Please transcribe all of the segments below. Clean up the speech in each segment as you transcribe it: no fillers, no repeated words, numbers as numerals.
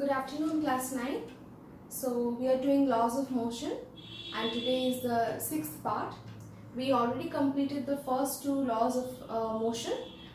Good afternoon, class 9. So we are doing laws of motion and today is the sixth part. We already completed the first two laws of motion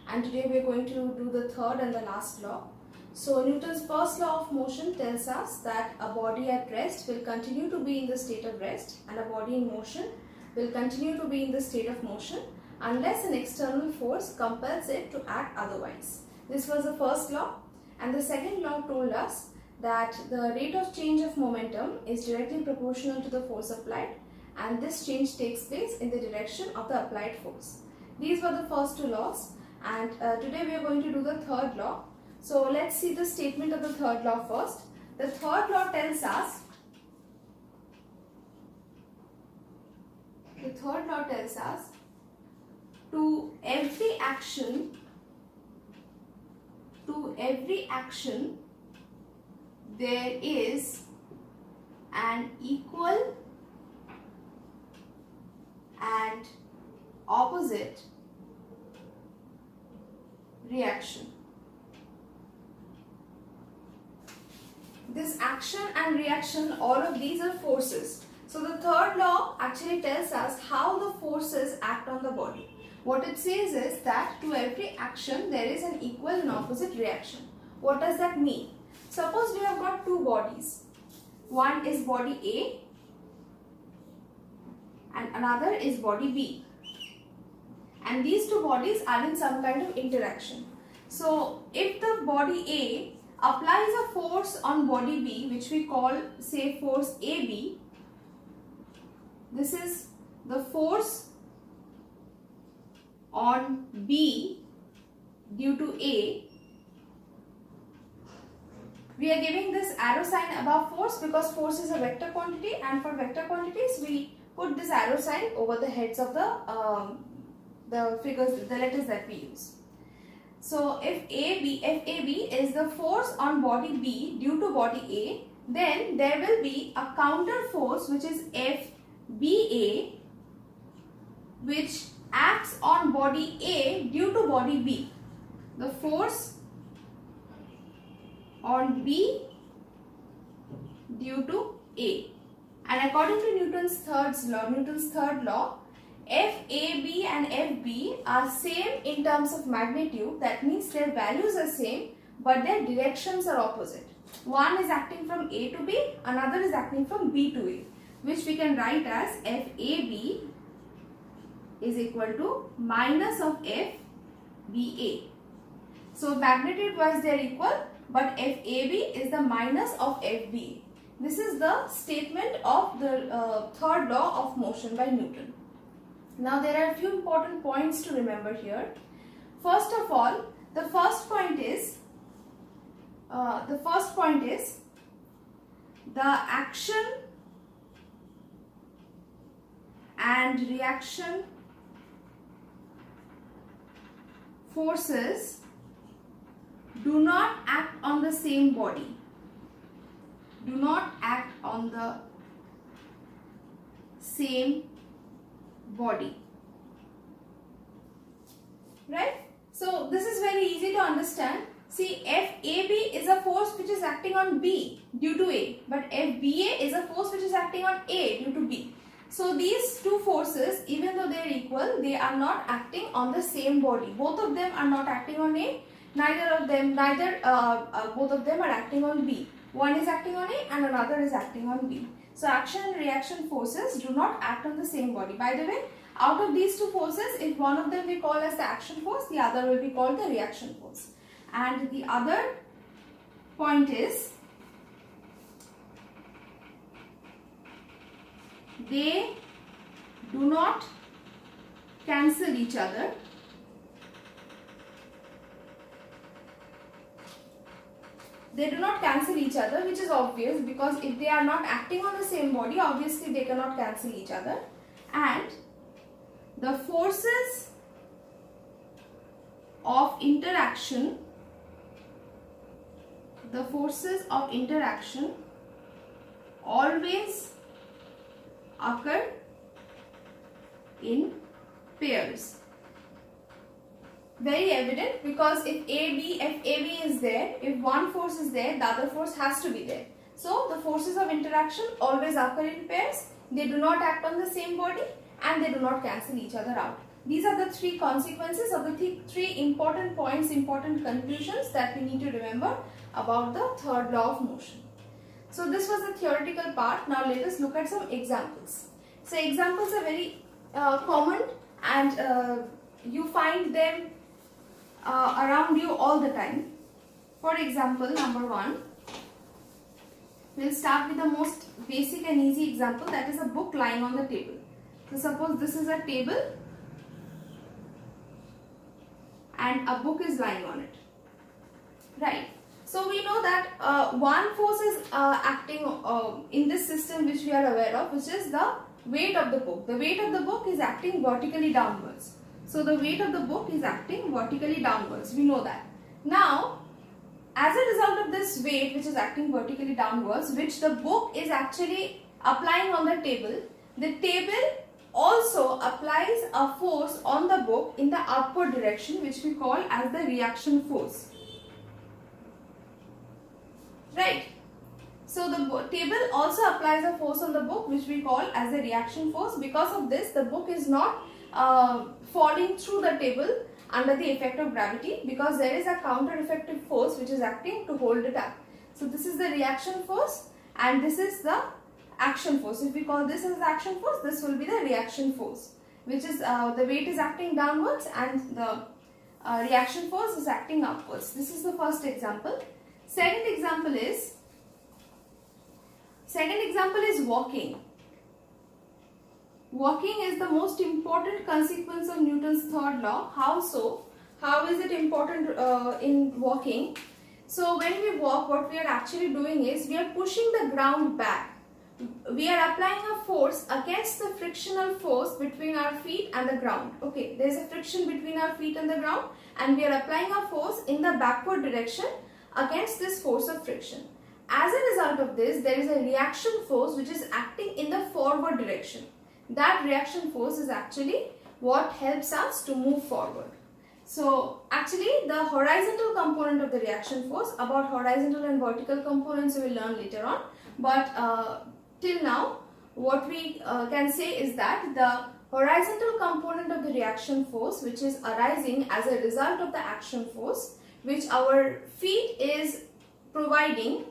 and today we are going to do the third and the last law. So Newton's first law of motion tells us that a body at rest will continue to be in the state of rest and a body in motion will continue to be in the state of motion unless an external force compels it to act otherwise. This was the first law, and the second law told us that the rate of change of momentum is directly proportional to the force applied, and this change takes place in the direction of the applied force. These were the first two laws, and today we are going to do the third law. So let's see the statement of the third law first. The third law tells us to every action there is an equal and opposite reaction. This action and reaction, all of these are forces. So the third law actually tells us how the forces act on the body. What it says is that to every action there is an equal and opposite reaction. What does that mean? Suppose we have got two bodies. One is body A and another is body B. And these two bodies are in some kind of interaction. So if the body A applies a force on body B, which we call, say, force AB, this is the force on B due to A. We are giving this arrow sign above force because force is a vector quantity, and for vector quantities we put this arrow sign over the heads of the figures, the letters that we use. So if FAB is the force on body B due to body A, then there will be a counter force which is FBA, which acts on body A due to body B. The force on B due to A. And according to Newton's third law, FAB and FB are same in terms of magnitude. That means their values are same, but their directions are opposite. One is acting from A to B, another is acting from B to A, which we can write as FAB is equal to minus of FBA. So magnitude wise they are equal, but FAB is the minus of FBA. This is the statement of the third law of motion by Newton. Now there are a few important points to remember here. First of all, the first point is the action and reaction forces do not act on the same body. Do not act on the same body. Right? So this is very easy to understand. See, FAB is a force which is acting on B due to A, but FBA is a force which is acting on A due to B. So these two forces, even though they are equal, they are not acting on the same body. Both of them are not acting on A. Both of them are acting on B. One is acting on A and another is acting on B. So action and reaction forces do not act on the same body. By the way, out of these two forces, if one of them we call as the action force, the other will be called the reaction force. And the other point is, they do not cancel each other. They do not cancel each other, which is obvious because if they are not acting on the same body, obviously they cannot cancel each other. And the forces of interaction always occur in pairs. very evident, because if AB is there, if one force is there, the other force has to be there. So the forces of interaction always occur in pairs. They do not act on the same body and they do not cancel each other out. These are the three consequences of the three important points, important conclusions that we need to remember about the third law of motion. So this was the theoretical part. Now let us look at some examples. So examples are very common, and you find them around you all the time. For example, number 1, we'll start with the most basic and easy example, that is a book lying on the table. So suppose this is a table and a book is lying on it, right? So we know that one force is acting in this system which we are aware of, which is the weight of the book. The weight of the book is acting vertically downwards. So the weight of the book is acting vertically downwards. We know that. Now, as a result of this weight which is acting vertically downwards, which the book is actually applying on the table also applies a force on the book in the upward direction, which we call as the reaction force. Right? So the table also applies a force on the book, which we call as the reaction force. Because of this, the book is not falling through the table under the effect of gravity, because there is a counter-effective force which is acting to hold it up. So this is the reaction force and this is the action force. If we call this as the action force, this will be the reaction force, which is the weight is acting downwards and the reaction force is acting upwards. This is the first example. Second example is walking. Walking is the most important consequence of Newton's third law. How so? How is it important in walking? So when we walk, what we are actually doing is we are pushing the ground back. We are applying a force against the frictional force between our feet and the ground. Okay, there is a friction between our feet and the ground, and we are applying a force in the backward direction against this force of friction. As a result of this, there is a reaction force which is acting in the forward direction. That reaction force is actually what helps us to move forward. So actually the horizontal component of the reaction force, about horizontal and vertical components we will learn later on, but till now what we can say is that the horizontal component of the reaction force, which is arising as a result of the action force which our feet is providing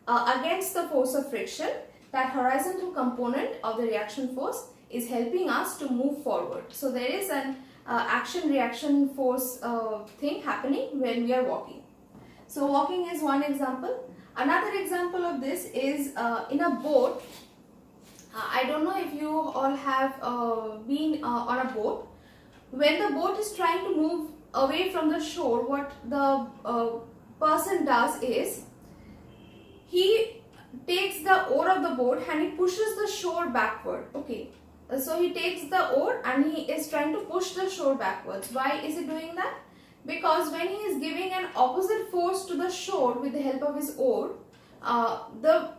against the force of friction, that horizontal component of the reaction force is helping us to move forward. So there is an action-reaction force thing happening when we are walking. So walking is one example. Another example of this is in a boat. I don't know if you all have been on a boat. When the boat is trying to move away from the shore, what the person does is he takes the oar of the boat and he pushes the shore backward. Okay. So he takes the oar and he is trying to push the shore backwards. Why is he doing that? Because when he is giving an opposite force to the shore with the help of his oar, the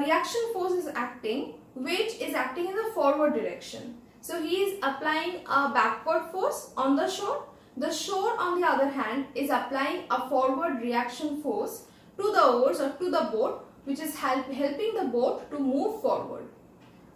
reaction force is acting, which is acting in the forward direction. So he is applying a backward force on the shore. The shore, on the other hand, is applying a forward reaction force to the oars or to the boat, which is helping the boat to move forward.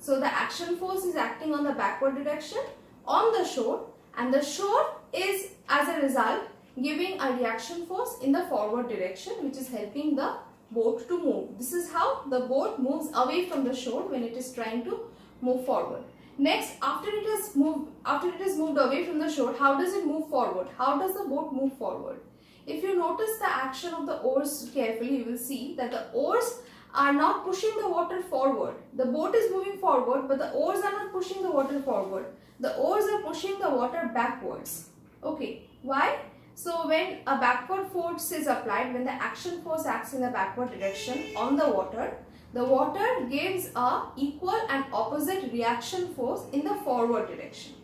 So the action force is acting on the backward direction on the shore, and the shore is as a result giving a reaction force in the forward direction, which is helping the boat to move. This is how the boat moves away from the shore when it is trying to move forward. Next, after it is moved away from the shore, how does it move forward? How does the boat move forward? If you notice the action of the oars carefully, you will see that the oars are not pushing the water forward. The boat is moving forward, but the oars are not pushing the water forward. The oars are pushing the water backwards. Okay, why? So when a backward force is applied, when the action force acts in the backward direction on the water gives a equal and opposite reaction force in the forward direction.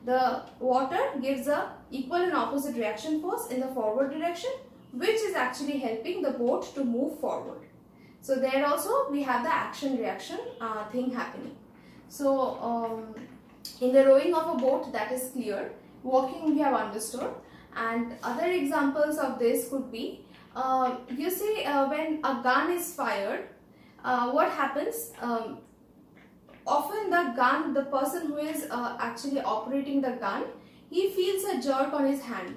The water gives a equal and opposite reaction force in the forward direction, which is actually helping the boat to move forward. So there also we have the action-reaction thing happening. So in the rowing of a boat, that is clear. Walking we have understood. And other examples of this could be, you see, when a gun is fired, what happens? Often the person who is actually operating the gun, he feels a jerk on his hand.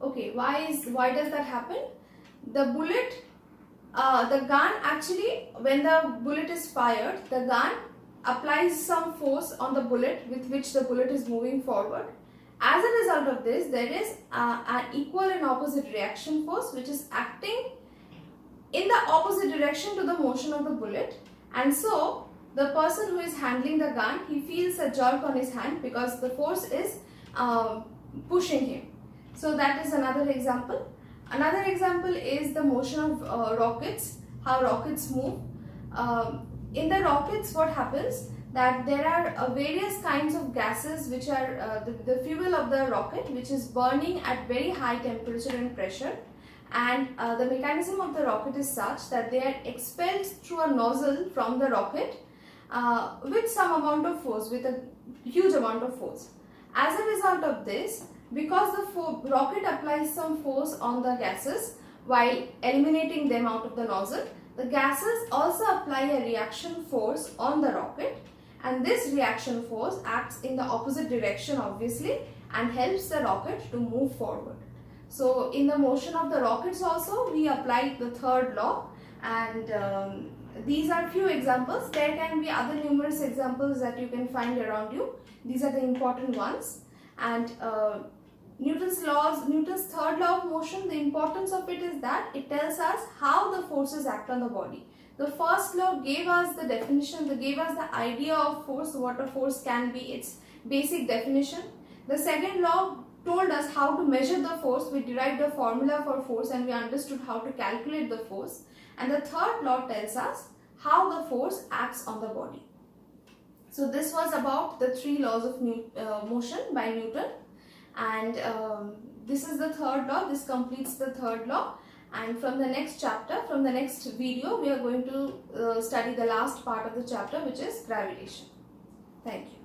Okay, why does that happen? The bullet, the gun actually, when the bullet is fired, the gun applies some force on the bullet with which the bullet is moving forward. As a result of this, there is an equal and opposite reaction force which is acting in the opposite direction to the motion of the bullet, and so the person who is handling the gun, he feels a jerk on his hand because the force is pushing him. So that is another example. Another example is the motion of rockets, how rockets move. In the rockets, what happens? That there are various kinds of gases which are the fuel of the rocket, which is burning at very high temperature and pressure, and the mechanism of the rocket is such that they are expelled through a nozzle from the rocket with some amount of force, with a huge amount of force. As a result of this, because the rocket applies some force on the gases while eliminating them out of the nozzle, the gases also apply a reaction force on the rocket, and this reaction force acts in the opposite direction obviously and helps the rocket to move forward. So in the motion of the rockets also we apply the third law, and these are few examples. There can be other numerous examples that you can find around you. These are the important ones. And Newton's third law of motion, the importance of it is that it tells us how the forces act on the body. The first law gave us the definition, gave us the idea of force, what a force can be, its basic definition. The second law told us how to measure the force. We derived a formula for force and we understood how to calculate the force. And the third law tells us how the force acts on the body. So this was about the three laws of motion by Newton, and this is the third law. This completes the third law, and from the next chapter, from the next video, we are going to study the last part of the chapter, which is gravitation. Thank you.